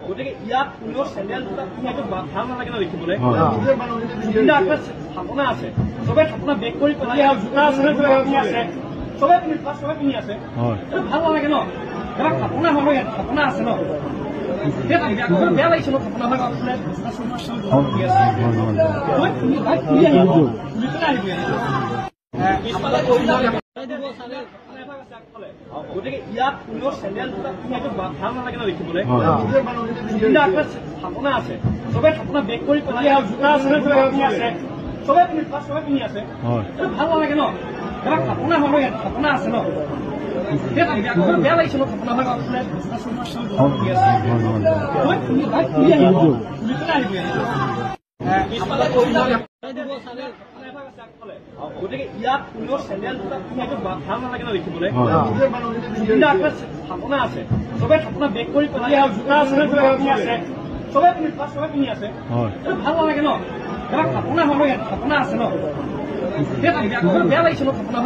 গতিকে ইয়াত কোনেও চেণ্ডেল ভাল নালাগে ন দেখিবলৈ স্থাপনা আছে চবে স্থাপনা বেক কৰি পেলাই জোতা আছে চবে পিন্ধি আছে ভাল নালাগে ন এবাৰ স্থাপনা হ'ব ইয়াত স্থাপনা আছে ন বেয়া লাগিছে ন স্থাপনা গতিকে ইয়াত কোনেও চেণ্ডেল ভাল নালাগে ন দেখিবলৈ স্থাপনা আছে চবে স্থাপনা বেক কৰি পেলাই জোতা আছে চবে পিন্ধি আছে ভাল নালাগে ন এবাৰ স্থাপনা হ'ব ইয়াত স্থাপনা আছে ন বেয়া লাগিছে ন গতিকে ইয়াত কোনেও চেণ্ডেল ভাল নালাগে ন দেখিবলৈ স্থাপনা আছে চবে স্থাপনা বেক কৰি পেলাই জোতা আছে চবে পিন্ধি আছে ভাল নালাগে ন এবাৰ স্থাপনা হ'ব ইয়াত স্থাপনা আছে ন বেয়া লাগিছে ন স্থাপনা